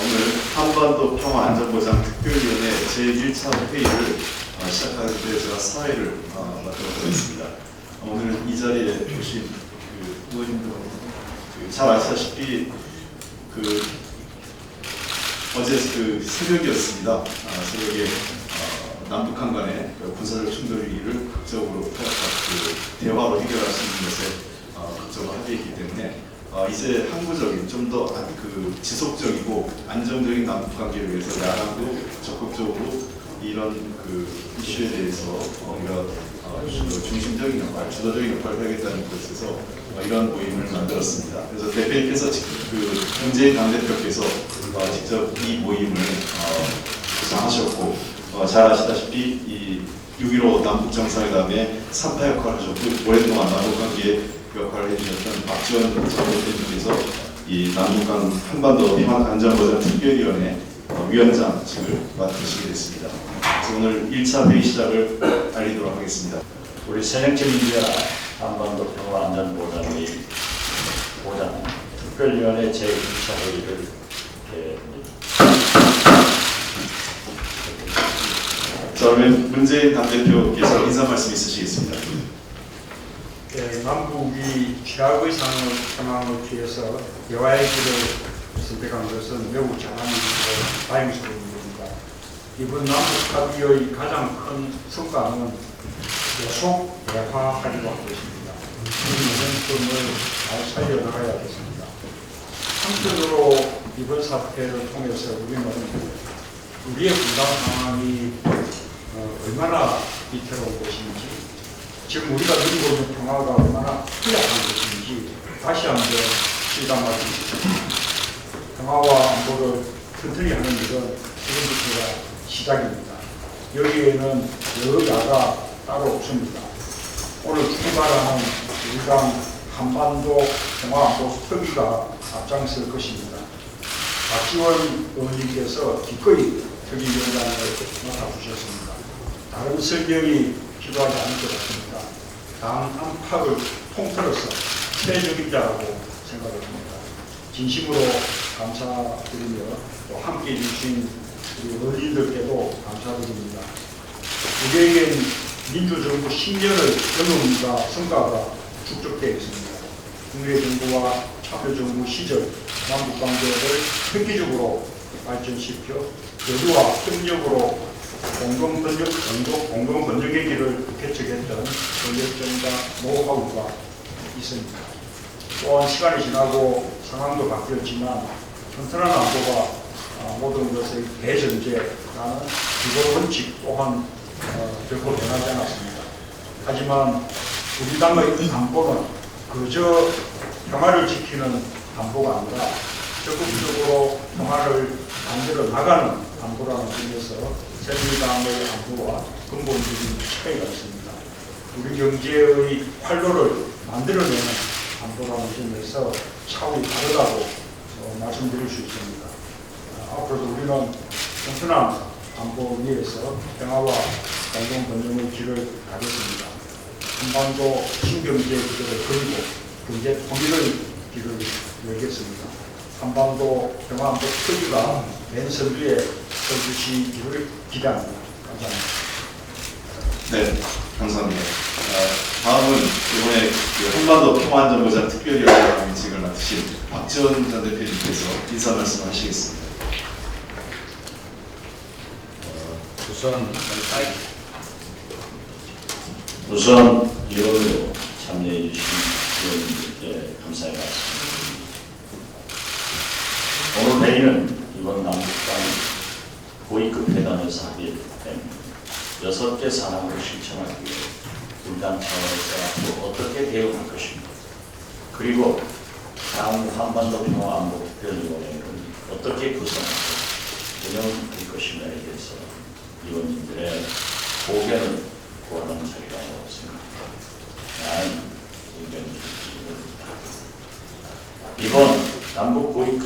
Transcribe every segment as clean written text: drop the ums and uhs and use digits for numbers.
오늘 한반도 평화안전보장 특별위원회 제1차 회의를 시작하는데 제가 사회를 맡도록 하겠습니다. 오늘 이 자리에 오신 의원님들 잘 아시다시피 어제 새벽이었습니다. 새벽에 남북한 간의 군사적 충돌을 극적으로 대화로 해결할 수 있는 것에 극적으로 합의했기 때문에 이제 항구적인 좀 더 지속적이고 안정적인 남북 관계를 위해서 야당도 적극적으로 이런 이슈에 대해서 우리가 중심적인 역할, 주도적인 역할을 해야겠다는 것에서 이런 모임을 만들었습니다. 그래서 대표님께서 문재인 당대표께서 직접 이 모임을 구성하셨고 잘 아시다시피 이 6.15 남북 정상회담에 3파 역할을 하셨고 오랫동안 남북 관계 역할을 해주셨던 박지원 전 대표님께서 이 남북한 한반도 평화안전보장 특별위원회 위원장직을 맡으시게 됐습니다. 그래서 오늘 1차 회의 시작을 알리도록 하겠습니다. 우리 새정치민주화 한반도 평화안전보장위 보장 특별위원회 제1차 회의를 그러면 문재인 당대표께서 인사 말씀 있으시겠습니다. 네, 남북이 최악의 상황을 피해서 대화의 길을 선택한 것은 매우 자랑스럽고 다행스러운 일입니다. 이번 남북 합의의 가장 큰 성과는 계속 대화하기로 한 것입니다. 이 모멘텀을 잘 살려나가야겠습니다. 한편으로 이번 사태를 통해서 우리는 우리의 분단 상황이 얼마나 위태로운 것인지, 지금 우리가 누리고 있는 평화가 얼마나 희약한 것인지 다시 한번 실감할 수 있습니다. 평화와 안보를 튼튼히 하는 일은 지금부터가 시작입니다. 여기에는 여야가 따로 없습니다. 오늘 출발하는 일강 한반도 평화안보 특위가 앞장설 것입니다. 박지원 의원님께서 기꺼이 특위위원장을 맡아주셨습니다. 다른 설명이 필요하지 않을 것 같습니다. 당 안팎을 통틀어서 최적임자라고 생각을 합니다. 진심으로 감사드리며 또 함께해 주신 우리 의원님들께도 감사드립니다. 우리에겐 민주정부 10년의 경험과 성과가 축적되어 있습니다. 국내 정부와 참여정부 시절 남북관계를 획기적으로 발전시켜 여주와 협력으로 공동 번영의 길을 개척했던 전략적과 노하우가 있습니다. 또한 시간이 지나고 상황도 바뀌었지만 튼튼한 안보가 모든 것의 대전제라는 기본 원칙 또한 결코 변하지 않았습니다. 하지만 우리 당의 안보는 그저 평화를 지키는 안보가 아니라 적극적으로 평화를 만들어 나가는 안보라는 점에서 새누리당의 안보와 근본적인 차이가 있습니다. 우리 경제의 활로를 만들어내는 안보라는 점에서 차원이 다르다고 말씀드릴 수 있습니다. 앞으로도 우리는 튼튼한 안보 위에서 평화와 공동 번영의 길을 가겠습니다. 한반도 신경제 구조를 그리고 경제 통일의 길을 열겠습니다. 한반도 평화안보 특위가 맨 선두에 서주시기를 기대합니다. 감사합니다. 네, 감사합니다. 다음은 이번에 한반도 평화안전보장 특별위원회 위직을 맡으신 박지원 전 대표님께서 인사 말씀하시겠습니다. 우선 이론으로 참여해 주신 의원님들께 감사의 말씀드립니다. 오늘 회의는 이번 남북 간 고위급 회담에서 합의된 6개 사항을 실천하기 위해 분당 차원에서 앞으로 어떻게 대응할 것인가, 그리고 향후 한반도 평화안보 특별위원회는 어떻게 구성하고 운영될 것인가에 대해서 의원님들의 고견을 구하는 자리라고 생각합니다. 나는 의견을 드립니다. 이번 남북 고위급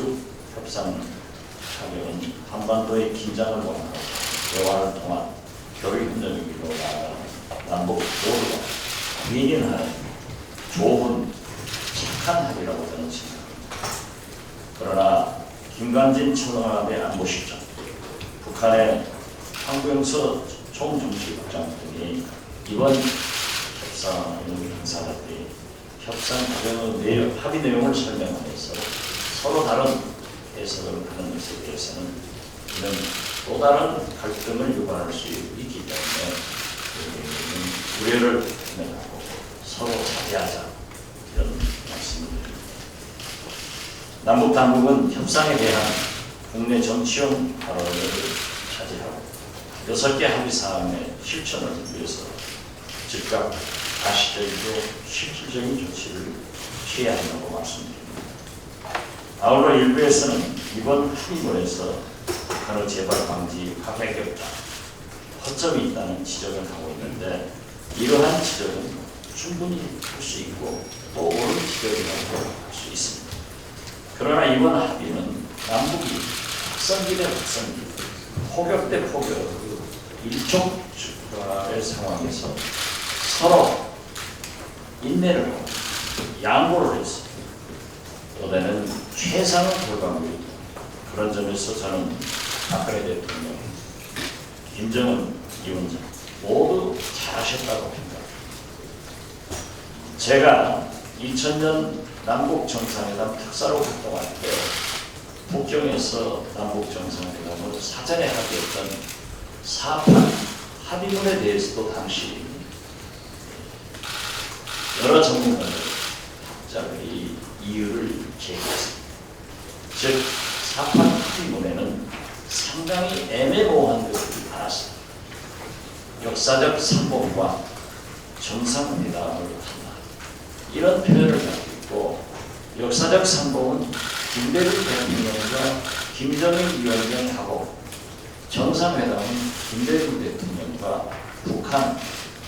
협상은 타격은 한반도의 긴장을 완화하고 대화를 통한 교류협력을 이루어가는 남북 모두가 윈윈하는 좋은 착한 합의라고 저는 생각합니다. 그러나 김관진 청와대 안보실장, 북한의 황구영서 총정치국장 등이 이번 협상 당사자들이 협상 과정의 합의 내용을 설명하면서 서로 다른 해석을 하는 것에 대해서는 이런 또 다른 갈등을 유발할 수 있기 때문에 우려를 표명하고 서로 자제하자 이런 말씀을 드립니다. 남북 당국은 협상에 대한 국내 정치용 발언을 차지하고 6개 합의 사항의 실천을 위해서 즉각 가시적이고 실질적인 조치를 취해야 한다고 말씀드립니다. 아울러 일부에서는 이번 합의문에서 북한의 재발 방지 파괴 격자 허점이 있다는 지적을 하고 있는데 이러한 지적은 충분히 할 수 있고 또 옳은 지적이라고 할 수 있습니다. 그러나 이번 합의는 남북이 확성기 대 확성기, 포격 대 포격, 일촉즉발의 상황에서 서로 인내를 하고 양보를 해서 또대는 최상의 결과물이 그런 점에서 저는 박근혜 대통령, 김정은 위원장 모두 잘하셨다고 생각합니다. 제가 2000년 남북 정상회담 특사로 활동할 때 북경에서 남북 정상회담을 사전에 합의했던 4판 합의문에 대해서도 당시 여러 전문가들이 이유를 제기했습니다. 즉 4판 합의문에는 상당히 애매모호한 것들이 많았습니다. 역사적 상봉과 정상회담을 한다. 이런 표현을 갖고 있고 역사적 상봉은 김대중 대통령과 김정일 위원장하고 정상회담은 김대중 대통령과 북한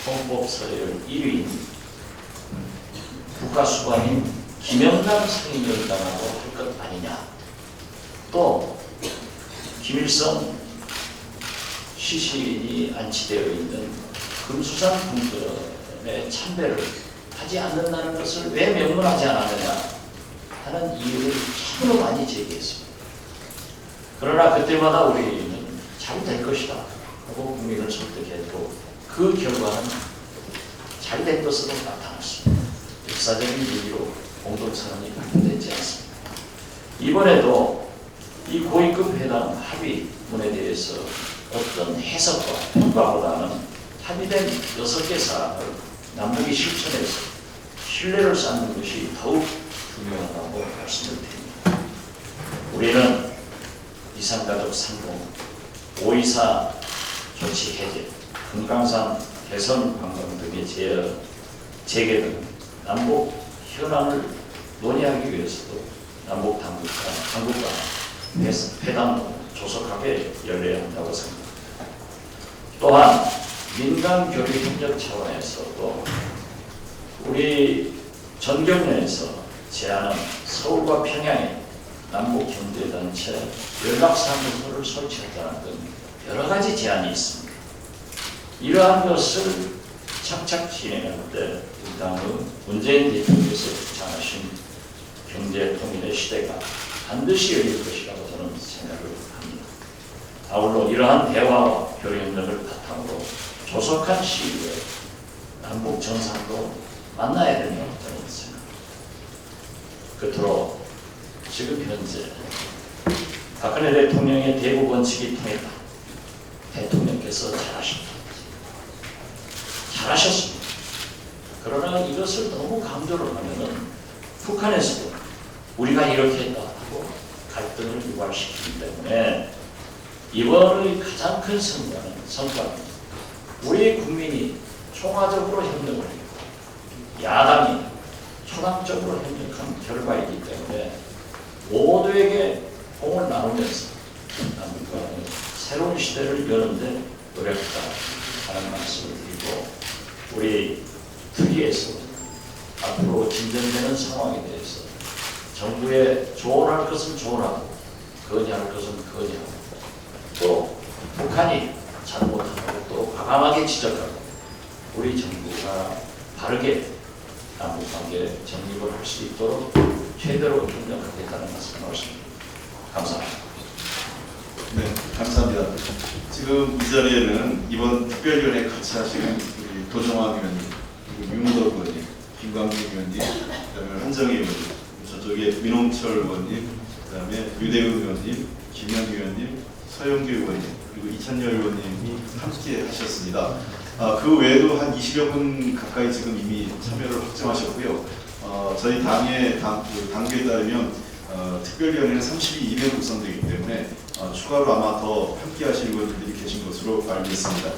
헌법서열 1위인 국가수반인 김영남 상임위원장하고 할 것 아니냐. 또 김일성 시신이 안치되어 있는 금수산 궁전의 참배를 하지 않는다는 것을 왜 명문하지 않았느냐 하는 이유를 참으로 많이 제기했습니다. 그러나 그때마다 우리는 잘 될 것이다 하고 국민을 설득했고 그 결과는 잘 된 것으로 나타났습니다. 역사적인 얘기로 공동선언이 발표되지 않습니다. 이번에도 이 고위급 회담 합의문에 대해서 어떤 해석과 평가보다는 합의된 6개 사항을 남북이 실천해서 신뢰를 쌓는 것이 더욱 중요하다고 말씀을 드립니다. 우리는 이산가족 상봉, 5.24 조치 해제, 금강산 개선 관광 등의 재개 등 남북 현안을 논의하기 위해서도 남북 당국과 회담도 조속하게 열려야 한다고 생각합니다. 또한 민간 교류 협력 차원에서도 우리 전경련에서 제안한 서울과 평양에 남북 경제단체 연락사무소를 설치하자는 등 여러 가지 제안이 있습니다. 이러한 것을 착착 진행할 때 우리 당의 문재인 대통령께서 주장하신 경제통일의 시대가 반드시 열릴 것이라고 저는 생각을 합니다. 아울러 이러한 대화와 교류협력을 바탕으로 조속한 시기에 남북 정상도 만나야 된다고 저는 생각합니다. 끝으로 지금 현재 박근혜 대통령의 대북 원칙이 통했다. 대통령께서 잘하셨습니다. 그러나 이것을 너무 강조를 하면은 북한에서도 우리가 이렇게 했다 하고 갈등을 유발시키기 때문에 이번의 가장 큰 성과는 우리 국민이 총화적으로 협력을 했고 야당이 초당적으로 협력한 결과이기 때문에 모두에게 공을 나누면서 남북과 새로운 시대를 여는데 노력했다 하는 말씀을 드리고 우리 특위에서 앞으로 진전되는 상황에 대해서 정부에 조언할 것을 조언하고 건의할 것은 건의하고 또 북한이 잘못하고 또 과감하게 지적하고 우리 정부가 바르게 남북관계 정립을 할 수 있도록 최대로 협력하겠다는 말씀을 드립니다. 감사합니다. 네, 감사합니다. 지금 이 자리에는 이번 특별위원회 같이 하시는 우리 도정환 의원님, 그리고 윤덕 의원님, 김광민 의원님, 그다음에 한정희 의원님, 저쪽에 민홍철 의원님, 그다음에 유대훈 의원님, 김현 의원님, 서영규 의원님, 그리고 이찬열 의원님이 함께 하셨습니다. 그 외에도 한 20여 분 가까이 지금 이미 참여를 확정하셨고요. 저희 당규에 따르면 특별위원회는 32명으로 구성되기 때문에 추가로 아마 더 함께 하실 의원들이 계신 것으로 알고 있습니다.